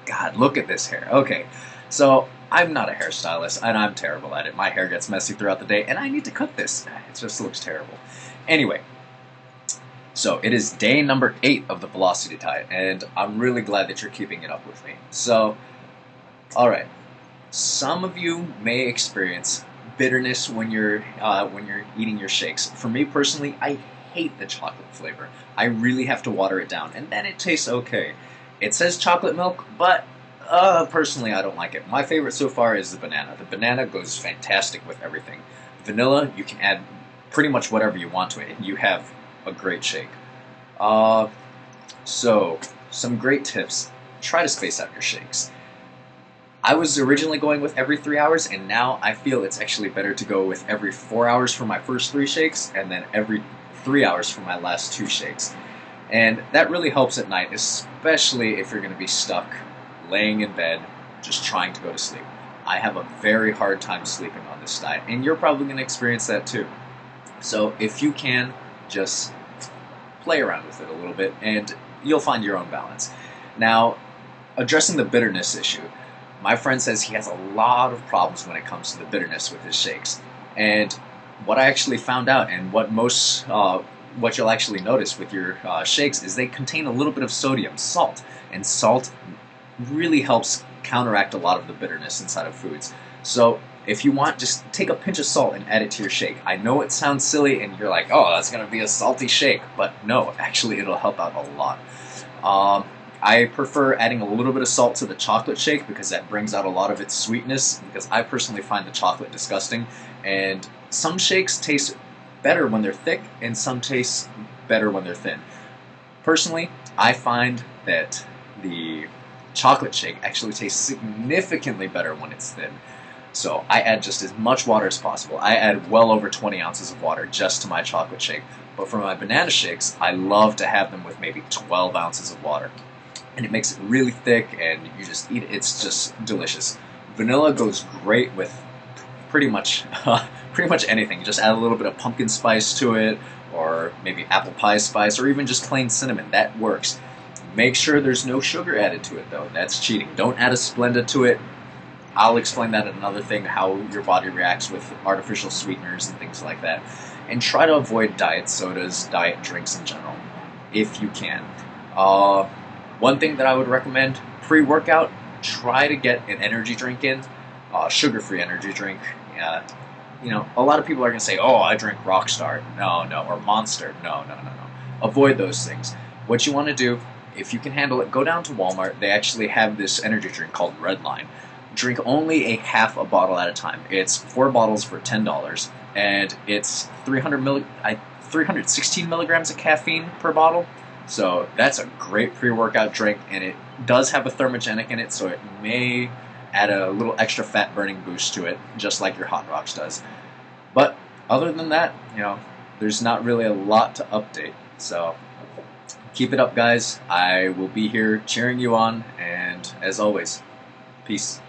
God, look at this hair. Okay, so I'm not a hairstylist, and I'm terrible at it. My hair gets messy throughout the day, and I need to cut this. It just looks terrible. Anyway, so it is day number 8 of the Velocity Diet, and I'm really glad that you're keeping it up with me. So, alright, some of you may experience bitterness when you're eating your shakes. For me personally, I hate the chocolate flavor. I really have to water it down, and then it tastes okay. It says chocolate milk, but personally, I don't like it. My favorite so far is the banana. The banana goes fantastic with everything. Vanilla, you can add pretty much whatever you want to it, and you have a great shake. Uh, so, some great tips. Try to space out your shakes. I was originally going with every 3 hours, and now I feel it's actually better to go with every 4 hours for my first 3 shakes, and then every 3 hours for my last 2 shakes. And that really helps at night, especially if you're going to be stuck laying in bed just trying to go to sleep. I have a very hard time sleeping on this diet, and you're probably going to experience that too. So if you can, just play around with it a little bit, and you'll find your own balance. Now, addressing the bitterness issue, my friend says he has a lot of problems when it comes to the bitterness with his shakes. And what I actually found out, and what you'll actually notice with your shakes, is they contain a little bit of sodium, salt, and salt really helps counteract a lot of the bitterness inside of foods. So if you want, just take a pinch of salt and add it to your shake. I know it sounds silly, and you're like, oh, that's going to be a salty shake, but no, actually it'll help out a lot. I prefer adding a little bit of salt to the chocolate shake because that brings out a lot of its sweetness, because I personally find the chocolate disgusting, and some shakes taste better when they're thick and some taste better when they're thin. Personally, I find that the chocolate shake actually tastes significantly better when it's thin. So I add just as much water as possible. I add well over 20 ounces of water just to my chocolate shake. But for my banana shakes, I love to have them with maybe 12 ounces of water. And it makes it really thick, and you just eat it. It's just delicious. Vanilla goes great with pretty much pretty much anything. You just add a little bit of pumpkin spice to it, or maybe apple pie spice, or even just plain cinnamon. That works. Make sure there's no sugar added to it, though. That's cheating. Don't add a Splenda to it. I'll explain that in another thing, how your body reacts with artificial sweeteners and things like that. And try to avoid diet sodas, diet drinks in general, if you can. One thing that I would recommend, pre-workout, try to get an energy drink in, sugar-free energy drink. A lot of people are going to say, oh, I drink Rockstar. No, or Monster. No. Avoid those things. What you want to do, if you can handle it, go down to Walmart. They actually have this energy drink called Redline. Drink only a half a bottle at a time. It's 4 bottles for $10, and it's 316 milligrams of caffeine per bottle. So that's a great pre-workout drink, and it does have a thermogenic in it, so it may add a little extra fat burning boost to it, just like your Hot Rocks does. But other than that, there's not really a lot to update. So keep it up, guys. I will be here cheering you on, and as always, peace.